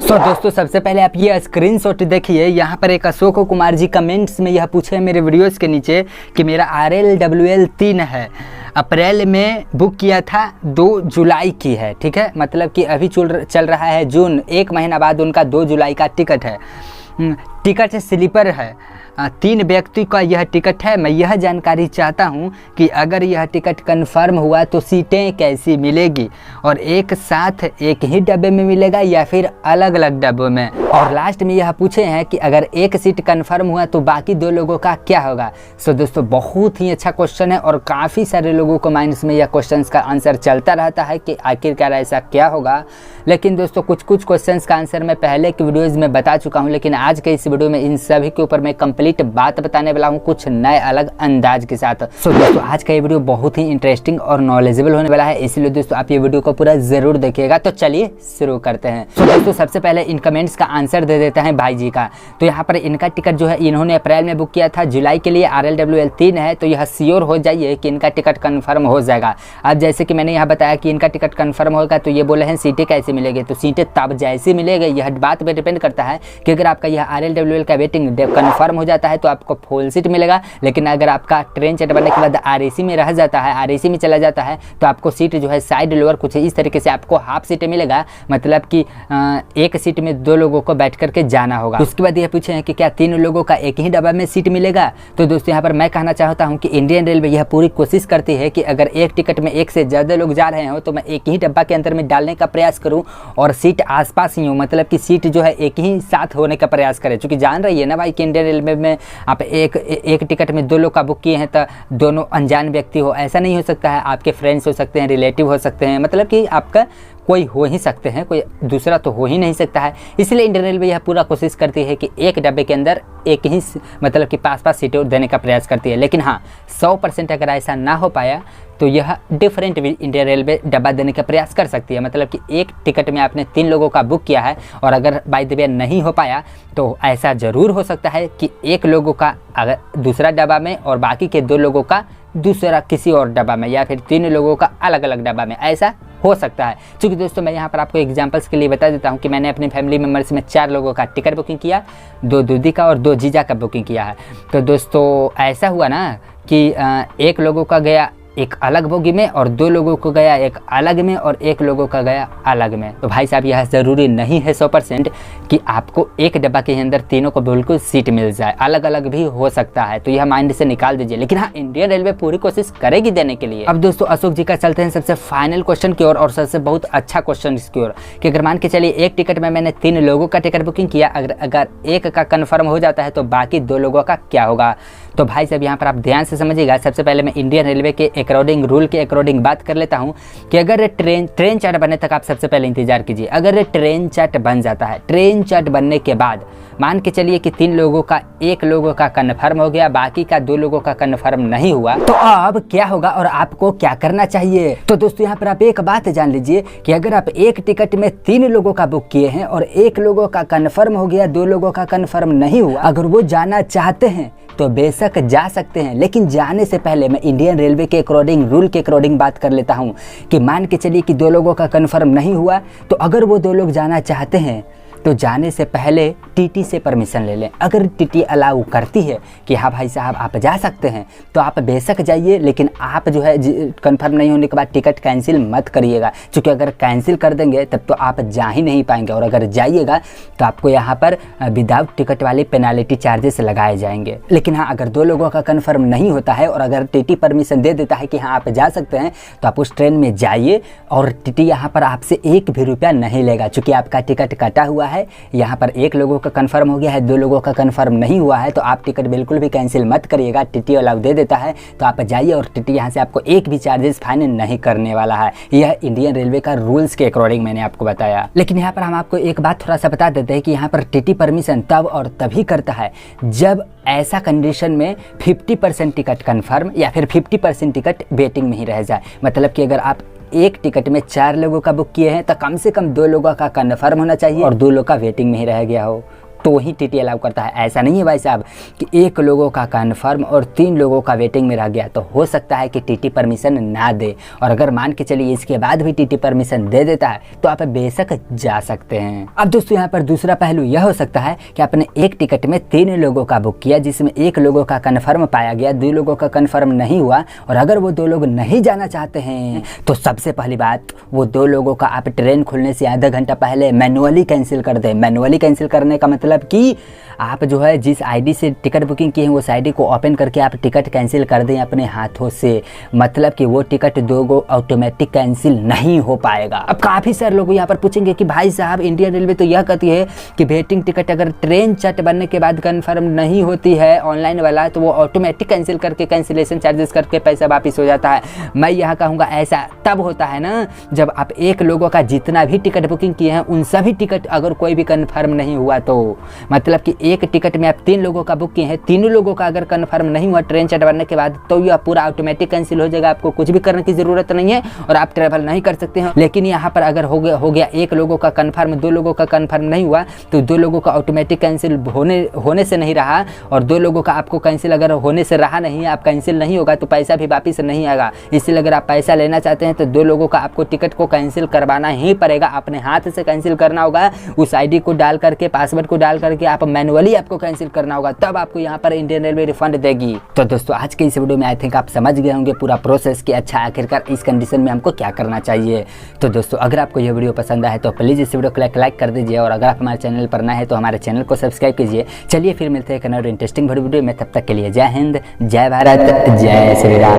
तो दोस्तों सबसे पहले आप ये स्क्रीनशॉट देखिए। यहाँ पर एक अशोक कुमार जी कमेंट्स में यह पूछे मेरे वीडियोस के नीचे कि मेरा RLWL 3 है, अप्रैल में बुक किया था, 2 जुलाई की है। ठीक है, मतलब कि अभी चल रहा है जून, 1 महीना बाद उनका 2 जुलाई का टिकट है। टिकट स्लीपर है, 3 व्यक्ति का यह टिकट है। मैं यह जानकारी चाहता हूं कि अगर यह टिकट कंफर्म हुआ तो सीटें कैसी मिलेगी, और एक साथ एक ही डब्बे में मिलेगा या फिर अलग अलग डब्बों में। और लास्ट में यह पूछे हैं कि अगर एक सीट कंफर्म हुआ तो बाकी 2 लोगों का क्या होगा। सो दोस्तों बहुत ही अच्छा क्वेश्चन है और काफ़ी सारे लोगों को माइंड्स में यह क्वेश्चन का आंसर चलता रहता है कि आखिरकार ऐसा क्या होगा। लेकिन दोस्तों कुछ क्वेश्चंस का आंसर मैं पहले की वीडियोज़ में बता चुका हूँ, लेकिन आज के इस वीडियो में इन सभी के ऊपर मैं कंप्लीट बात बताने वाला हूँ कुछ नए अलग अंदाज के साथ। सो दोस्तों आज का ये वीडियो बहुत ही इंटरेस्टिंग और नॉलेजेबल होने वाला है, इसलिए दोस्तों आप ये वीडियो को पूरा जरूर देखिएगा। तो चलिए शुरू करते हैं। सो दोस्तों सबसे पहले इन कमेंट्स का आंसर दे देते हैं भाई जी का। तो यहाँ पर इनका टिकट जो है इन्होंने अप्रैल में बुक किया था, जुलाई के लिए RLWL 3 है, तो यह श्योर हो जाइए कि इनका टिकट कन्फर्म हो जाएगा। अब जैसे कि मैंने यहाँ बताया कि इनका टिकट कन्फर्म होगा, तो ये बोले हैं सीटें कैसे मिलेगी, तो सीटें तब जैसे मिलेगी यह बात पर डिपेंड करता है कि अगर आपका यह RLWL का वेटिंग कन्फर्म हो जाता है तो आपको फुल सीट मिलेगा, लेकिन अगर आपका ट्रेन चढ़ बनने के बाद RAC में रह जाता है, RAC में चला जाता है, तो आपको सीट जो है साइड लोअर कुछ इस तरीके से आपको हाफ सीट मिलेगा, मतलब कि एक सीट में 2 लोगों को बैठ करके जाना होगा। उसके बाद ये पूछे हैं कि क्या 3 लोगों का एक ही डब्बा में सीट मिलेगा। तो दोस्तों यहाँ पर मैं कहना चाहता हूँ कि इंडियन रेलवे यह पूरी कोशिश करती है कि अगर एक टिकट में एक से ज़्यादा लोग जा रहे हो तो मैं एक ही डब्बा के अंदर में डालने का प्रयास करूँ और सीट आसपास ही हो, मतलब कि सीट जो है एक ही साथ होने का प्रयास करें। क्योंकि जान रही है ना भाई कि इंडियन रेलवे में आप एक टिकट में 2 लोग का बुक किए हैं तो दोनों अनजान व्यक्ति हो, ऐसा नहीं हो सकता है। आपके फ्रेंड्स हो सकते हैं, रिलेटिव हो सकते हैं, मतलब कि आपका कोई हो ही सकते हैं, कोई दूसरा तो हो ही नहीं सकता है। इसलिए इंडियन रेलवे यह पूरा कोशिश करती है कि एक डब्बे के अंदर एक ही मतलब कि पास सीटें देने का प्रयास करती है। लेकिन हाँ 100% अगर ऐसा ना हो पाया तो यह डिफरेंट इंडियन रेलवे डब्बा देने का प्रयास कर सकती है। मतलब कि एक टिकट में आपने 3 लोगों का बुक किया है और अगर बाय द वे नहीं हो पाया तो ऐसा ज़रूर हो सकता है कि एक लोगों का अगर दूसरा डब्बा में और बाकी के 2 लोगों का दूसरा किसी और डब्बा में, या फिर 3 लोगों का अलग अलग डब्बा में, ऐसा हो सकता है। क्योंकि दोस्तों मैं यहाँ पर आपको एग्जांपल्स के लिए बता देता हूँ कि मैंने अपने फैमिली मेम्बर्स में 4 लोगों का टिकट बुकिंग किया, 2 दीदी का और 2 जीजा का बुकिंग किया है। तो दोस्तों ऐसा हुआ ना कि एक लोगों का गया एक अलग बोगी में और 2 लोगों को गया एक अलग में और 1 लोगों का गया अलग में। तो भाई साहब यह ज़रूरी नहीं है 100% कि आपको एक डब्बा के अंदर तीनों को बिल्कुल सीट मिल जाए, अलग अलग भी हो सकता है। तो यह माइंड से निकाल दीजिए। लेकिन हाँ इंडियन रेलवे पूरी कोशिश करेगी देने के लिए। अब दोस्तों अशोक जी का चलते हैं सबसे फाइनल क्वेश्चन की ओर और सबसे बहुत अच्छा क्वेश्चन इसकी ओर कि अगर मान के चलिए एक टिकट में मैंने 3 लोगों का टिकट बुकिंग किया, अगर एक का कन्फर्म हो जाता है तो बाकी 2 लोगों का क्या होगा। तो भाई साहब यहाँ पर आप ध्यान से समझिएगा। सबसे पहले मैं इंडियन रेलवे के अकॉर्डिंग रूल के अकॉर्डिंग बात कर लेता हूँ कि अगर ट्रेन चार्ट बनने तक आप सबसे पहले इंतजार कीजिए। अगर ट्रेन चार्ट बन जाता है, ट्रेन चार्ट बनने के बाद मान के चलिए कि 3 लोगों का 1 लोगों का कन्फर्म हो गया, बाकी का 2 लोगों का कन्फर्म नहीं हुआ, तो अब क्या होगा और आपको क्या करना चाहिए। तो दोस्तों यहाँ पर आप एक बात जान लीजिए कि अगर आप एक टिकट में 3 लोगों का बुक किए हैं और 1 लोगों का कन्फर्म हो गया, 2 लोगों का कन्फर्म नहीं हुआ, अगर वो जाना चाहते हैं तो बेशक जा सकते हैं। लेकिन जाने से पहले मैं इंडियन रेलवे के अकॉर्डिंग रूल के अकॉर्डिंग बात कर लेता हूं कि मान के चलिए कि 2 लोगों का कन्फर्म नहीं हुआ, तो अगर वो 2 लोग जाना चाहते हैं तो जाने से पहले टीटी से परमिशन ले लें। अगर टीटी अलाउ करती है कि हाँ भाई साहब आप जा सकते हैं तो आप बेशक जाइए, लेकिन आप जो है कंफर्म नहीं होने के बाद टिकट कैंसिल मत करिएगा, क्योंकि अगर कैंसिल कर देंगे तब तो आप जा ही नहीं पाएंगे और अगर जाइएगा तो आपको यहाँ पर विदाउट टिकट वाले पेनाल्टी चार्जेस लगाए जाएंगे। लेकिन हाँ अगर 2 लोगों का कन्फर्म नहीं होता है और अगर टीटी परमिशन दे देता है कि हाँ आप जा सकते हैं तो आप उस ट्रेन में जाइए और टीटी यहाँ पर आपसे 1 भी रुपया नहीं लेगा, चूँकि आपका टिकट कटा हुआ है। यहाँ पर 1 लोगों का कंफर्म हो गया है, 2 लोगों का कंफर्म नहीं हुआ है, तो आप टिकट बिल्कुल भी कैंसिल मत करिएगा। टीटी अलाउ दे देता है तो आप जाइए और टीटी यहाँ से आपको 1 भी चार्जेस फाइन नहीं करने वाला है। यह इंडियन रेलवे का रूल्स के अकॉर्डिंग मैंने आपको बताया। लेकिन यहाँ पर हम आपको एक बात थोड़ा सा बता देते हैं कि यहाँ पर टीटी परमिशन तब और तभी करता है जब ऐसा कंडीशन में 50% टिकट कंफर्म या फिर 50% टिकट वेटिंग में ही रह जाए। मतलब कि अगर आप एक टिकट में 4 लोगों का बुक किए हैं तो कम से कम 2 लोगों का कन्फर्म होना चाहिए और 2 लोग का वेटिंग में ही रह गया हो। तो ही टीटी अलाउ करता है। ऐसा नहीं है भाई साहब कि एक लोगों का कन्फर्म और 3 लोगों का वेटिंग में रह गया तो हो सकता है कि टीटी परमिशन ना दे, और अगर मान के चलिए इसके बाद भी टीटी परमिशन दे देता है तो आप बेशक जा सकते हैं। अब दोस्तों यहाँ पर दूसरा पहलू यह हो सकता है कि आपने एक टिकट में 3 लोगों का बुक किया, जिसमें 1 लोगों का कन्फर्म पाया गया, 2 लोगों का कन्फर्म नहीं हुआ, और अगर वो 2 लोग नहीं जाना चाहते हैं तो सबसे पहली बात वो 2 लोगों का आप ट्रेन खुलने से आधा घंटा पहले मैनुअली कैंसिल कर दें। मैनुअली कैंसिल करने का मतलब कि आप जो है जिस आईडी से टिकट बुकिंग की है उस आईडी को ओपन करके आप टिकट कैंसिल कर दें अपने हाथों से, मतलब कि वो टिकट 2 ऑटोमेटिक कैंसिल नहीं हो पाएगा। अब काफ़ी सारे लोग यहाँ पर पूछेंगे कि भाई साहब इंडियन रेलवे तो यह कहती है कि वेटिंग टिकट अगर ट्रेन चट बनने के बाद कन्फर्म नहीं होती है ऑनलाइन वाला तो वो ऑटोमेटिक कैंसिल करके कैंसिलेशन चार्जेस करके पैसा वापस हो जाता है। मैं यहाँ कहूँगा ऐसा तब होता है ना जब आप 1 लोगों का जितना भी टिकट बुकिंग किए हैं उन सभी टिकट अगर कोई भी कन्फर्म नहीं हुआ, तो मतलब कि एक टिकट में आप 3 लोगों का बुक किए हैं, 3 लोगों का अगर कन्फर्म नहीं हुआ ट्रेन चट बनने के बाद तो यह पूरा ऑटोमेटिक कैंसिल हो जाएगा। आपको कुछ भी करने की जरूरत नहीं है और आप ट्रैवल नहीं कर सकते हैं। लेकिन यहाँ पर अगर हो गया 1 लोगों का कन्फर्म, 2 लोगों का कन्फर्म नहीं हुआ तो 2 लोगों का ऑटोमेटिक कैंसिल होने से नहीं रहा, और 2 लोगों का आपको कैंसिल अगर होने से रहा नहीं, आप कैंसिल नहीं होगा तो पैसा भी वापस नहीं आएगा। इसलिए अगर आप पैसा लेना चाहते हैं तो 2 लोगों का आपको टिकट को कैंसिल करवाना ही पड़ेगा, अपने हाथ से कैंसिल करना होगा। उस आईडी को डाल करके, पासवर्ड को डाल करके आप मैनुअली आपको कैंसिल करना होगा, तब आपको यहाँ पर इंडियन रेलवे रिफंड देगी। तो दोस्तों आज के इस वीडियो में आई थिंक आप समझ गए होंगे पूरा प्रोसेस कि अच्छा आखिरकार इस कंडीशन में हमको क्या करना चाहिए। तो दोस्तों अगर आपको ये वीडियो पसंद आए तो प्लीज़ इस वीडियो को लाइक कर दीजिए, और अगर आप हमारे चैनल पर नए हैं तो हमारे चैनल को सब्सक्राइब कीजिए। चलिए फिर मिलते हैं एक नए इंटरेस्टिंग वीडियो में, तब तक के लिए जय हिंद, जय भारत, जय श्री राम।